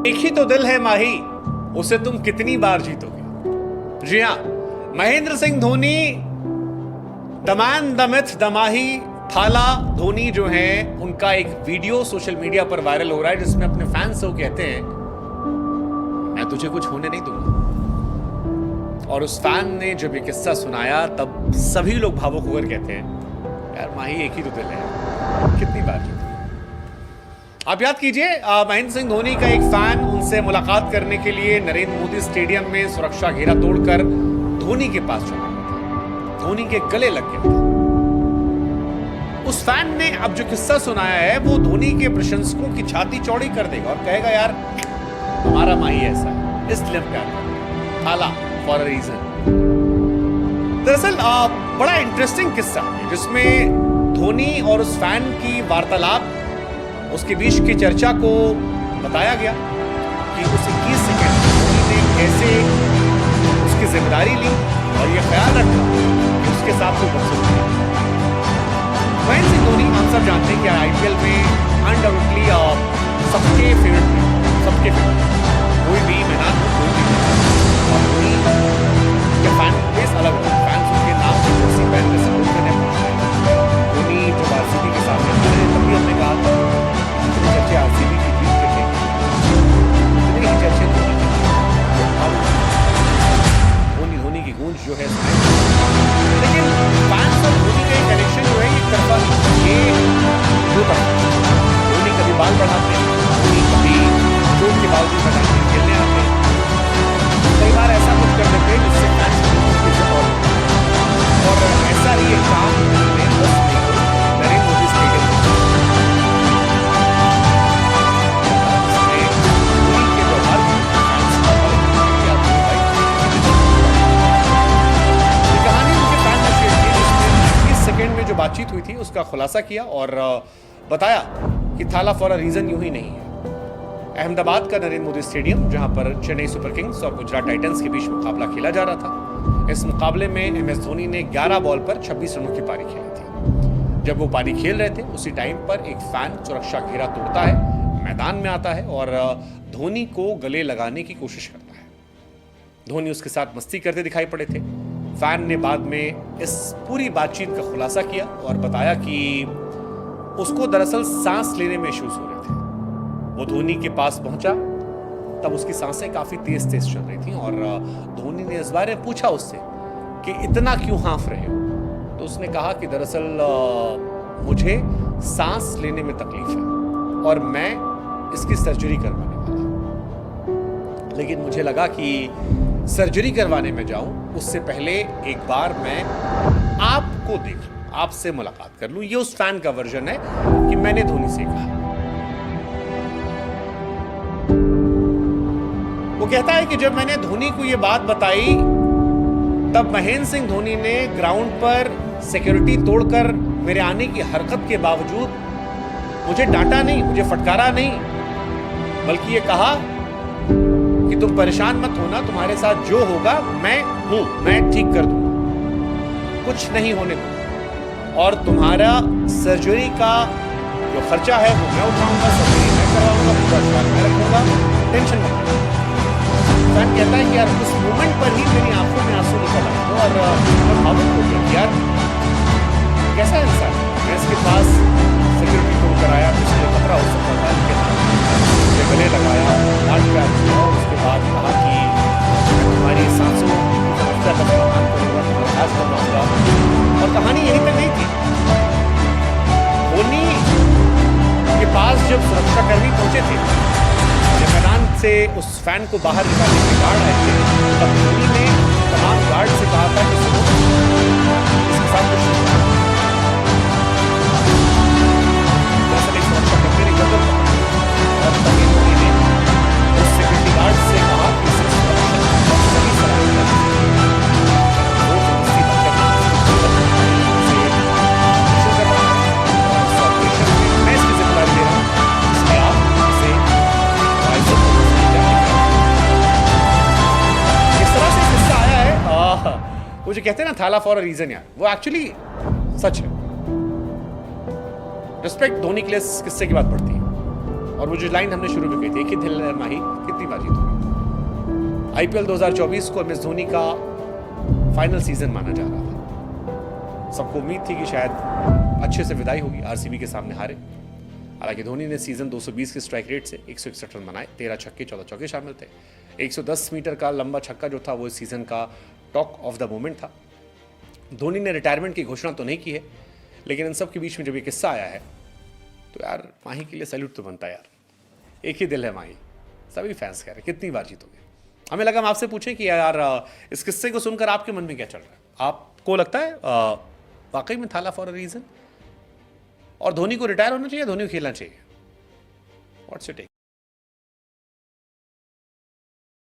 एक ही तो दिल है माही, उसे तुम कितनी बार जीतोगे। जी हाँ, Mahendra Singh Dhoni, the man, the myth, the Mahi, Thala Dhoni जो हैं, उनका एक वीडियो सोशल मीडिया पर वायरल हो रहा है जिसमें अपने फैंस को कहते हैं मैं तुझे कुछ होने नहीं दूंगा। और उस फैन ने जब ये किस्सा सुनाया तब सभी लोग भावुक होकर कहते हैं यार माही एक ही तो दिल है, कितनी बार जीतोगे। आप याद कीजिए, महेंद्र सिंह धोनी का एक फैन उनसे मुलाकात करने के लिए नरेंद्र मोदी स्टेडियम में सुरक्षा घेरा तोड़कर धोनी के पास चला गया था, धोनी के गले लग गया था। उस फैन ने अब जो किस्सा सुनाया है वो धोनी के प्रशंसकों की छाती चौड़ी कर देगा और कहेगा यार हमारा माही ऐसा है, इसलिए हम प्यार करते हैं, थाला फॉर अ रीजन। दरअसल बड़ा इंटरेस्टिंग किस्सा है जिसमें धोनी और उस फैन की वार्तालाप, उसके बीच की चर्चा को बताया गया कि उस 21 सेकेंड धोनी ने कैसे उसकी जिम्मेदारी ली और यह ख्याल रखा कि उसके साथ कोई बदसलूकी नहीं। महेंद्र सिंह धोनी हम सब जानते हैं कि आईपीएल में अनडाउटली सबके फेवरेट, सबके फेवरेट, कोई भी मैदान हो, कोई भी और धोनी के फैन बेस अलग है, फैंस उनके नाम से जर्सी पहन के सपोर्ट करने पहुंचते हैं। धोनी जब आरसीबी के सामने आए तभी हमने कहा इतने चर्चे आरसीबी की जीत के थे, इतने ही चर्चे धोनी की गूंज जो है, लेकिन फैंस और धोनी का कनेक्शन जो है ये तरफा, ये दो तरफा। धोनी कभी बाल बढ़ाते हैं, धोनी कभी चोट के बावजूद मैदान में खेलने आते हैं, कई बार ऐसा कुछ कर देते हैं जिससे फैंस की इज्जत और ऐसा ही एक काम उन्होंने 10 मई को नरेंद्र मोदी स्टेडियम में धोनी के व्यवहार की फैंस का कहानी उनके फैन ने शेयर की जिसमें 20 सेकेंड में जो बातचीत हुई थी उसका खुलासा किया और बताया कि थाला फॉर अ रीजन यूं ही नहीं है। अहमदाबाद का नरेंद्र मोदी स्टेडियम जहां पर चेन्नई सुपर किंग्स और गुजरात टाइटंस के बीच मुकाबला खेला जा रहा था। इस मुकाबले में एमएस धोनी ने 11 बॉल पर 26 रनों की पारी खेली थी। जब वो पारी खेल रहे थे उसी टाइम पर एक फैन सुरक्षा घेरा तोड़ता है, मैदान में आता है और धोनी को गले लगाने की कोशिश करता है। धोनी उसके साथ मस्ती करते दिखाई पड़े थे। फैन ने बाद में इस पूरी बातचीत का खुलासा किया और बताया कि उसको दरअसल सांस लेने में इश्यूज हो रहे थे। वो धोनी के पास पहुंचा तब उसकी सांसें काफी तेज तेज चल रही थी और धोनी ने इस बारे में पूछा उससे कि इतना क्यों हाँफ रहे हो। तो उसने कहा कि दरअसल मुझे सांस लेने में तकलीफ है और मैं इसकी सर्जरी करवाने वाला हूं, लेकिन मुझे लगा कि सर्जरी करवाने में जाऊं उससे पहले एक बार मैं आपको देख लूं, आपसे मुलाकात कर लूं। ये उस फैन का वर्जन है कि मैंने धोनी से कहा। वो कहता है कि जब मैंने धोनी को यह बात बताई तब महेंद्र सिंह धोनी ने ग्राउंड पर सिक्योरिटी तोड़कर मेरे आने की हरकत के बावजूद मुझे डांटा नहीं, मुझे फटकारा नहीं, बल्कि ये कहा कि तुम परेशान मत होना, तुम्हारे साथ जो होगा मैं हूं, मैं ठीक कर दूंगा, कुछ नहीं होने दूंगा और तुम्हारा सर्जरी का जो खर्चा है वो मैं उठाऊंगा, सर्जरी मैं करवाऊंगा, पूरा ख्याल मैं रखूंगा, टेंशन मत लो। फैन कहता है कि यार उस मोमेंट पर ही मेरी आंखों में आंसू निकल आए थे और मैं भावुक हो गया कि यार कैसा इंसान। मैं इसके पास सिक्योरिटी तोड़ कर आया, मुझे खतरा हो सकता था, लेकिन गले लगाया, हाथ पैर छुआ और उसके बाद कहा कि तुम्हारी सांसों की समस्या का समाधान करूँगा, तुम्हारा इलाज करवाऊंगा। और कहानी यहीं पर नहीं थी। धोनी के पास जब सुरक्षाकर्मी पहुंचे थे, जब मैदान से उस फैन को बाहर निकालने के गार्ड आए थे, तब धोनी ने तमाम गार्ड से कहा था कि सुनो इसके साथ कुछ नहीं होगा। दरअसल एक सुरक्षाकर्मी ने गलत और तभी धोनी ने उस सिक्योरिटी गार्ड से कहा कि इसे सुरक्षा सही सलामत मैं इसकी जिम्मेदारी ले रहा हूँ, इसलिए आप इसे इस तरह से किस्सा आया है। वो जो कहते हैं ना थाला फॉर अ रीजन, यार वो एक्चुअली सच है। रिस्पेक्ट धोनी के लिए किस्से की बात पड़ती है। और वो जो लाइन हमने शुरू में कही थी, एक ही दिल है माही, कितनी बार जीतोगे। आईपीएल 2024 को एमएस धोनी का फाइनल सीजन माना जा रहा था। सबको उम्मीद थी कि शायद अच्छे से विदाई होगी, आरसीबी के सामने हारे। हालांकि धोनी ने सीजन 220 के स्ट्राइक रेट से 161 रन बनाए, 13 छक्के 14 चौके शामिल थे। 110 मीटर का लंबा छक्का जो था वो इस सीजन का टॉक ऑफ द मोमेंट था। धोनी ने रिटायरमेंट की घोषणा तो नहीं की है, लेकिन इन सब के बीच में जब ये किस्सा आया है तो यार माही के लिए सैल्यूट तो बनता है यार। एक ही दिल है माही, सभी फैंस कह रहे कितनी बार जीतोगे। हमें लगा हम आपसे पूछें कि यार इस किस्से को सुनकर आपके मन में क्या चल रहा है। आपको लगता है वाकई में थाला फॉर अ रीजन, और धोनी को रिटायर होना चाहिए, धोनी को खेलना चाहिए? What's your take?